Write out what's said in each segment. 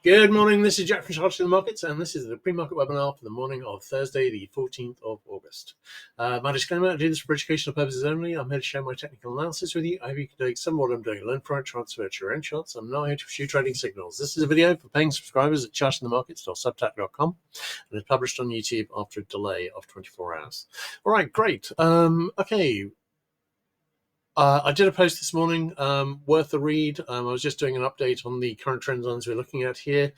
Good morning, this is Jack from Charging the Markets, and this is the pre-market webinar for the morning of Thursday, the 14th of August. My disclaimer, I do this for educational purposes only. I'm here to share my technical analysis with you. I hope you can take some of what I'm doing, learn from it, transfer it to your own charts. I'm not here to pursue trading signals. This is a video for paying subscribers at chartingthemarkets.substack.com, and it's published on YouTube after a delay of 24 hours. All right, great. Okay. I did a post this morning, worth a read. I was just doing an update on the current trend lines we're looking at here.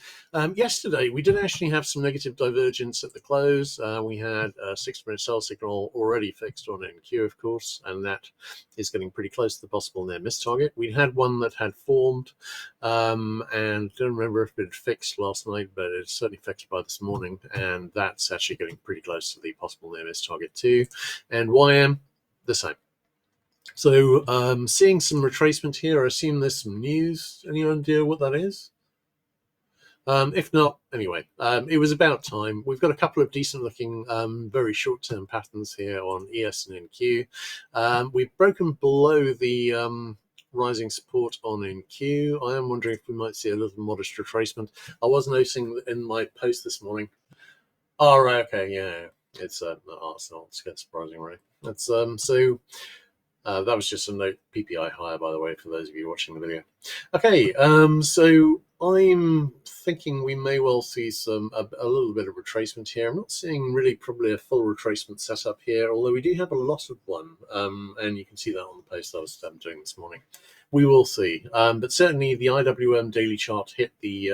Yesterday, we did actually have some negative divergence at the close. We had a 6-minute sell signal already fixed on NQ, of course, and that is getting pretty close to the possible near miss target. We had one that had formed, and don't remember if it had fixed last night, but it's certainly fixed by this morning, and that's actually getting pretty close to the possible near miss target too. And YM, the same. So seeing some retracement here. I assume there's some news. Any idea what that is? If not, anyway, it was about time. We've got a couple of decent looking, very short-term patterns here on ES and NQ. We've broken below the rising support on NQ. I am wondering if we might see a little modest retracement. I was noticing in my post this morning. Oh, right, okay, yeah. It's not surprising, right? That's that was just a note PPI higher, by the way, for those of you watching the video. Okay, so I'm thinking we may well see a little bit of retracement here. I'm not seeing really probably a full retracement setup here, although we do have a lot of one, and you can see that on the post I was doing this morning. We will see, but certainly the IWM daily chart hit the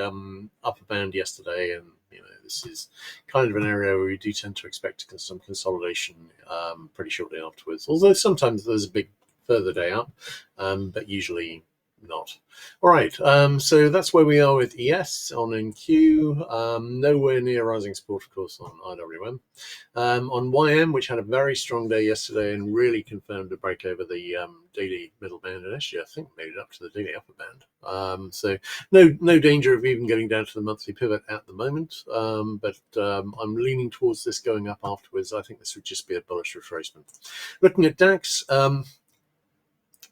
upper band yesterday, and this is kind of an area where we do tend to expect some consolidation pretty shortly afterwards. Although sometimes there's a big further day up, but usually not. All right, so that's where we are with ES on NQ. Nowhere near rising support, of course, on IWM. On YM, which had a very strong day yesterday and really confirmed a break over the daily middle band, and actually I think made it up to the daily upper band. So no danger of even getting down to the monthly pivot at the moment, but I'm leaning towards this going up afterwards. I think this would just be a bullish retracement. Looking at DAX,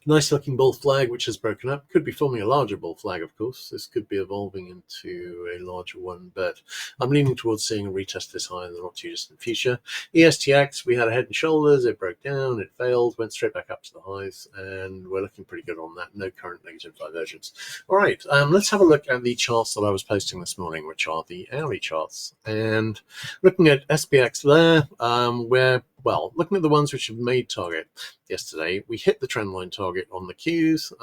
nice looking bull flag, which has broken up. Could be forming a larger bull flag, of course. This could be evolving into a larger one, but I'm leaning towards seeing a retest this high in the not too distant future. ESTX, we had a head and shoulders. It broke down, it failed, went straight back up to the highs, and we're looking pretty good on that. No current negative divergence. All right, let's have a look at the charts that I was posting this morning, which are the hourly charts. And looking at SPX there, looking at the ones which have made target yesterday, we hit the trend line target on the Qs.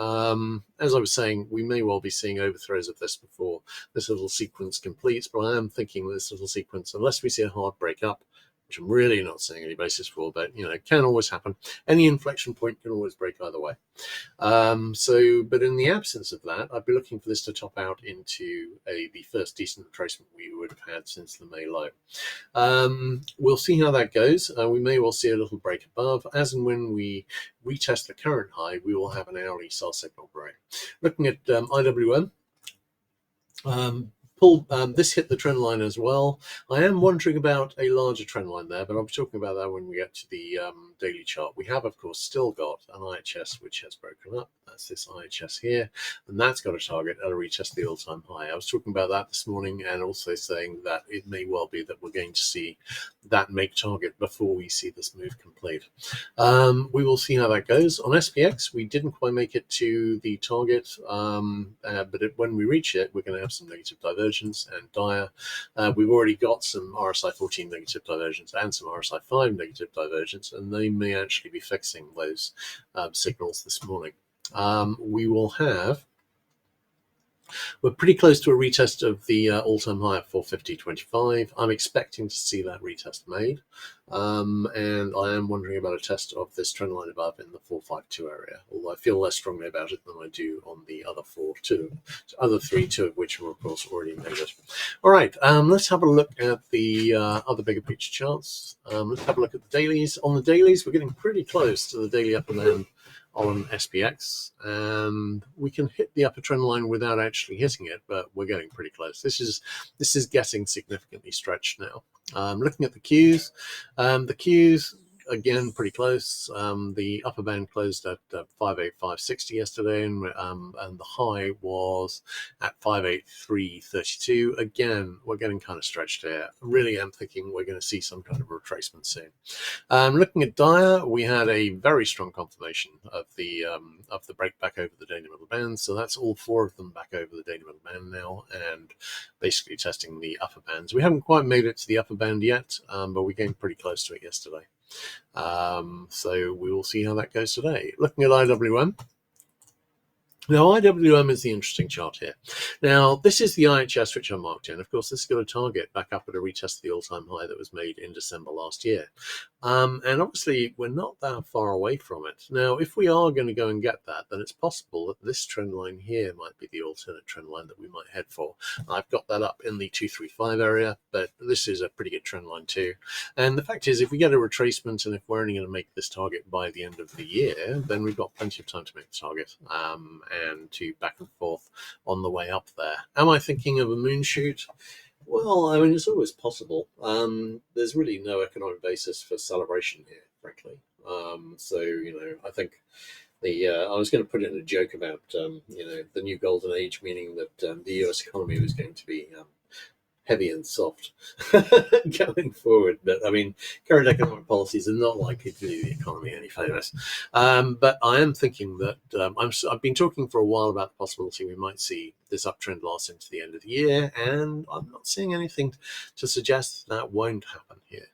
As I was saying, we may well be seeing overthrows of this before this little sequence completes, but I am thinking this little sequence, unless we see a hard break up, which I'm really not seeing any basis for, but it can always happen. Any inflection point can always break either way. But in the absence of that, I'd be looking for this to top out into the first decent retracement we would have had since the May low. We'll see how that goes. We may well see a little break above. As and when we retest the current high, we will have an hourly sell signal break. Looking at IWM, this hit the trend line as well. I am wondering about a larger trend line there, but I'll be talking about that when we get to the daily chart. We have, of course, still got an IHS which has broken up. That's this IHS here, and that's got a target at a retest of the all-time high. I was talking about that this morning and also saying that it may well be that we're going to see that make target before we see this move complete. We will see how that goes. On SPX, we didn't quite make it to the target, but when we reach it, we're going to have some negative divergence and dire. We've already got some RSI 14 negative divergence and some RSI 5 negative divergence, and they may actually be fixing those signals this morning. We're pretty close to a retest of the all-time high at 450.25. I'm expecting to see that retest made, and I am wondering about a test of this trend line above in the 452 area, although I feel less strongly about it than I do on the other other three, two of which were, of course, already made it. All right, let's have a look at the other bigger picture charts. Let's have a look at the dailies. On the dailies, we're getting pretty close to the daily upper band on SPX, and we can hit the upper trend line without actually hitting it, but we're getting pretty close. This is getting significantly stretched now. Looking at the Qs, again, pretty close. The upper band closed at 58560 yesterday, and the high was at 58332. Again, we're getting kind of stretched here. Really am thinking we're going to see some kind of retracement soon. Looking at Dyer, we had a very strong confirmation of the break back over the daily middle band. So that's all four of them back over the daily middle band now, and basically testing the upper bands. We haven't quite made it to the upper band yet, but we came pretty close to it yesterday. So we will see how that goes today. Looking at IWM. Now, IWM is the interesting chart here. Now, this is the IHS which I marked in. Of course, this has got a target back up at a retest of the all-time high that was made in December last year. And obviously, we're not that far away from it. Now, if we are going to go and get that, then it's possible that this trend line here might be the alternate trend line that we might head for. I've got that up in the 235 area, but this is a pretty good trend line too. And the fact is, if we get a retracement and if we're only going to make this target by the end of the year, then we've got plenty of time to make the target. And to back and forth on the way up there. Am I thinking of a moonshoot? Well, I mean, it's always possible. There's really no economic basis for celebration here, frankly. So, I think I was going to put in a joke about, the new golden age, meaning that the US economy was going to be heavy and soft going forward. But I mean, current economic policies are not likely to do the economy any favors. But I am thinking that I've been talking for a while about the possibility we might see this uptrend last into the end of the year, and I'm not seeing anything to suggest that won't happen here.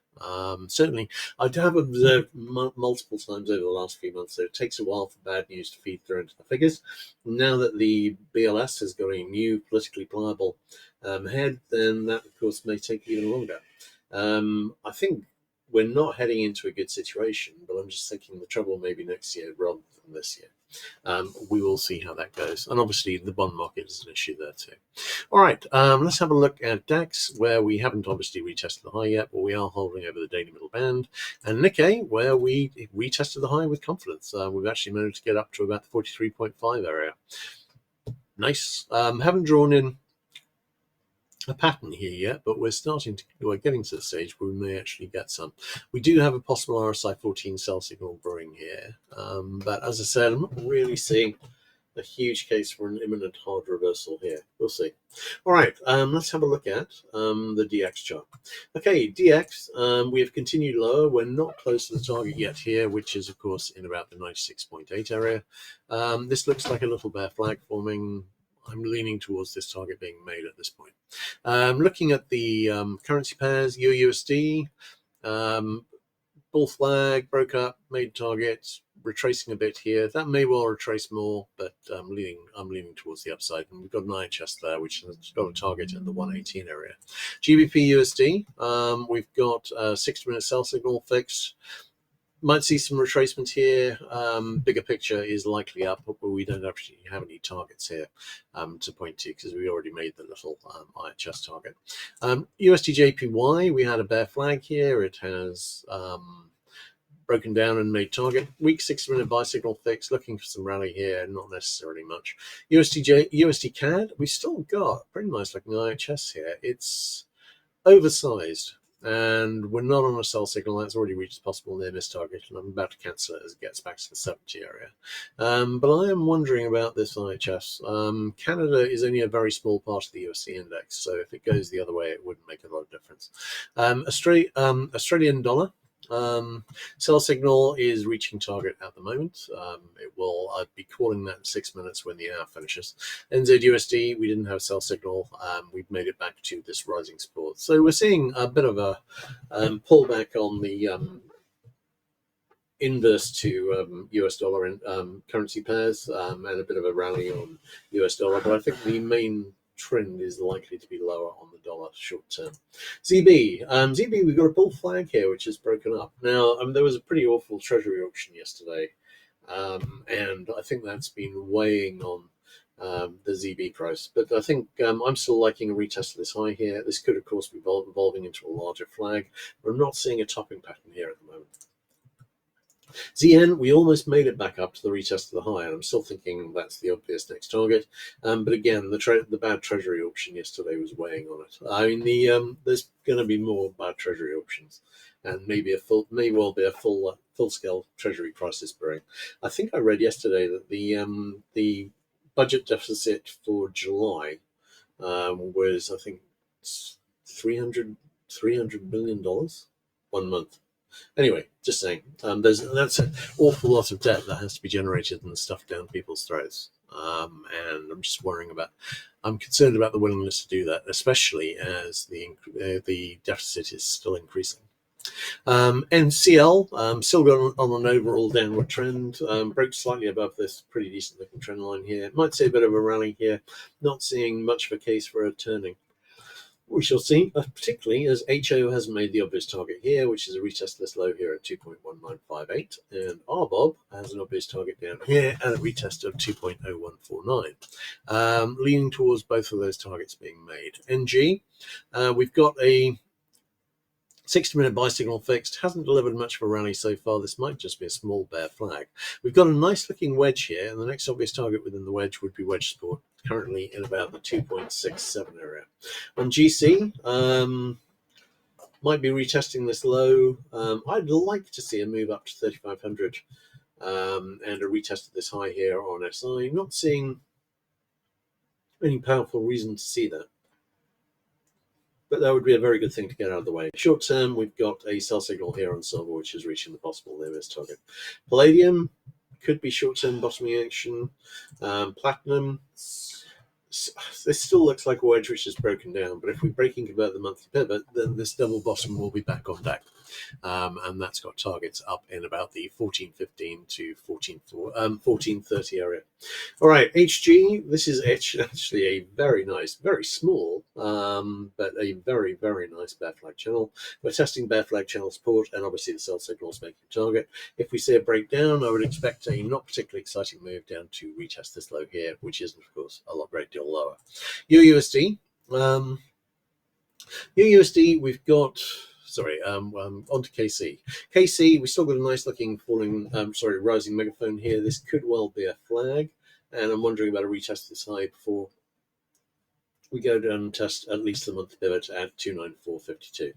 Certainly, I have observed multiple times over the last few months that it takes a while for bad news to feed through into the figures. Now that the BLS has got a new politically pliable head, then that, of course, may take even longer. I think we're not heading into a good situation, but I'm just thinking the trouble may be next year rather than this year. We will see how that goes. And obviously, the bond market is an issue there too. All right, let's have a look at DAX, where we haven't obviously retested the high yet, but we are holding over the daily middle band. And Nikkei, where we retested the high with confidence. We've actually managed to get up to about the 43.5 area. Nice. Haven't drawn in a pattern here yet, but we're getting to the stage where we may actually get some. We do have a possible RSI 14 sell signal brewing here, but as I said, I'm not really seeing a huge case for an imminent hard reversal here. We'll see. All right, let's have a look at the DX chart. Okay, DX, we have continued lower. We're not close to the target yet here, which is, of course, in about the 96.8 area. This looks like a little bear flag forming. I'm leaning towards this target being made at this point. Looking at the currency pairs, EUR/USD, bull flag, broke up, made targets, retracing a bit here. That may well retrace more, but I'm leaning towards the upside. And we've got an IHS there, which has got a target at the 118 area. GBP/USD, we've got a 60-minute sell signal fixed. Might see some retracement here. Bigger picture is likely up, but we don't actually have any targets here to point to because we already made the little IHS target. USD/JPY, we had a bear flag here. It has broken down and made target. Weak 60-minute buy signal fixed, looking for some rally here, not necessarily much. USD CAD, we still got pretty nice looking IHS here. It's oversized. And we're not on a sell signal. That's already reached the possible near miss target, and I'm about to cancel it as it gets back to the 70 area. But I am wondering about this IHS. Canada is only a very small part of the USD index, so if it goes the other way, it wouldn't make a lot of difference. Australian dollar. Sell signal is reaching target at the moment. I'd be calling that in 6 minutes when the hour finishes. NZUSD, we didn't have a sell signal. We've made it back to this rising support. So we're seeing a bit of a pullback on the inverse to US dollar and currency pairs, and a bit of a rally on US dollar. But I think the main trend is likely to be lower on the dollar short term. ZB, we've got a bull flag here which has broken up. Now, there was a pretty awful treasury auction yesterday, and I think that's been weighing on the ZB price. But I think I'm still liking a retest of this high here. This could, of course, be evolving into a larger flag, but I'm not seeing a topping pattern here at the moment. ZN, we almost made it back up to the retest of the high, and I'm still thinking that's the obvious next target. But again, the bad treasury auction yesterday was weighing on it. I mean, there's going to be more bad treasury auctions. and may well be a full scale treasury crisis brewing. I think I read yesterday that the budget deficit for July was, I think, $300 million 1 month. Anyway, just saying, that's an awful lot of debt that has to be generated and stuffed down people's throats. And I'm concerned about the willingness to do that, especially as the deficit is still increasing. NCL still going on an overall downward trend, broke slightly above this pretty decent looking trend line here. Might see a bit of a rally here, not seeing much of a case for a turning. We shall see, particularly as HO hasn't made the obvious target here, which is a retest of this low here at 2.1958, and RBOB has an obvious target down here and a retest of 2.0149, leaning towards both of those targets being made. NG, we've got a 60-minute buy signal fixed, hasn't delivered much of a rally so far. This might just be a small bear flag. We've got a nice looking wedge here, and the next obvious target within the wedge would be wedge support, currently in about the 2.67 area. On GC, might be retesting this low. I'd like to see a move up to 3,500 and a retest of this high here on SI. Not seeing any powerful reason to see that, but that would be a very good thing to get out of the way. Short term, we've got a sell signal here on silver, which is reaching the possible limit target. Palladium could be short term bottoming action. Platinum, this still looks like a wedge which is broken down, but if we break and convert the monthly pivot, then this double bottom will be back on deck. And that's got targets up in about the 14.15 to 14.30 area. All right, HG, this is actually a very nice, very small, but a very, very nice bear flag channel. We're testing bear flag channel support, and obviously the sell signal is making a target. If we see a breakdown, I would expect a not particularly exciting move down to retest this low here, which isn't, of course, a great deal lower. UUSD. UUSD, we've got... onto KC. KC, we still got a nice looking rising megaphone here. This could well be a flag, and I'm wondering about a retest of this high before we go down and test at least the monthly pivot at 294.52.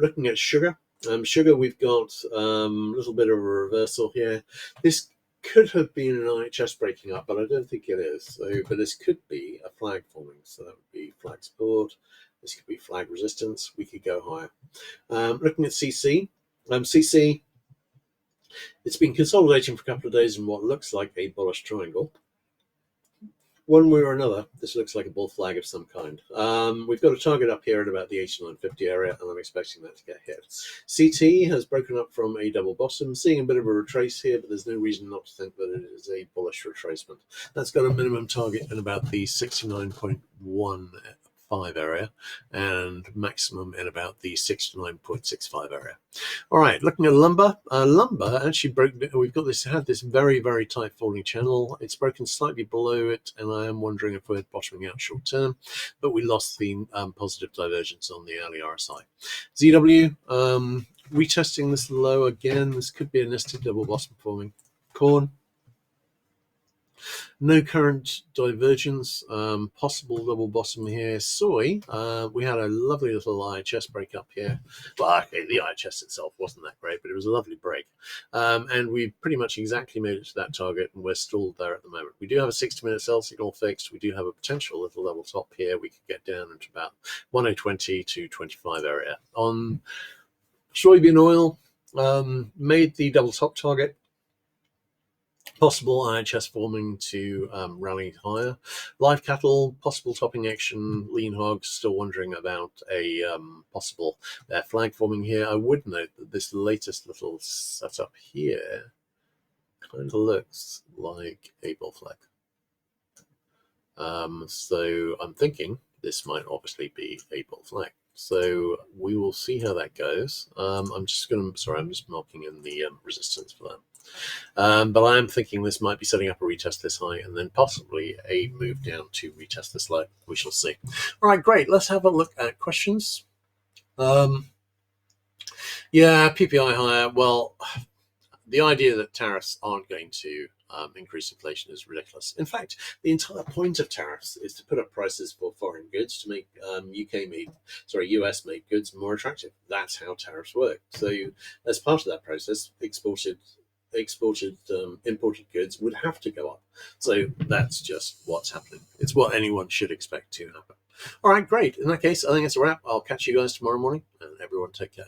Looking at sugar. Sugar, we've got a little bit of a reversal here. This could have been an IHS breaking up, but I don't think it is. But this could be a flag forming, so that would be flag support. This could be flag resistance. We could go higher. Looking at CC. CC, it's been consolidating for a couple of days in what looks like a bullish triangle. One way or another, this looks like a bull flag of some kind. We've got a target up here at about the 89.50 area, and I'm expecting that to get hit. CT has broken up from a double bottom, seeing a bit of a retrace here, but there's no reason not to think that it is a bullish retracement. That's got a minimum target in about the 69.15 area and maximum in about the 69.65 area. All right, looking at lumber. Lumber actually had this very, very tight falling channel. It's broken slightly below it, and I am wondering if we're bottoming out short term, but we lost the positive divergence on the early RSI. ZW, retesting this low again. This could be a nested double bottom forming. Corn. No current divergence, possible double bottom here. Soy, we had a lovely little IHS break up here. Well, okay, the IHS itself wasn't that great, but it was a lovely break. And we pretty much exactly made it to that target, and we're stalled there at the moment. We do have a 60-minute sell signal fixed. We do have a potential little level top here. We could get down into about 1020 to 25 area. On soybean oil, made the double top target. Possible IHS forming to rally higher. Live cattle, possible topping action. Lean hogs, still wondering about a possible flag forming here. I would note that this latest little setup here kind of looks like a bull flag. So I'm thinking this might obviously be a bull flag. So we will see how that goes. I'm just marking in the resistance for that. But I am thinking this might be setting up a retest this high and then possibly a move down to retest this low. We shall see. All right, great. Let's have a look at questions. PPI higher. Well, the idea that tariffs aren't going to increase inflation is ridiculous. In fact, the entire point of tariffs is to put up prices for foreign goods to make US made goods more attractive. That's how tariffs work. So, as part of that process, imported goods would have to go up. So that's just what's happening. It's what anyone should expect to happen. All right, great. In that case, I think it's a wrap. I'll catch you guys tomorrow morning, and everyone take care.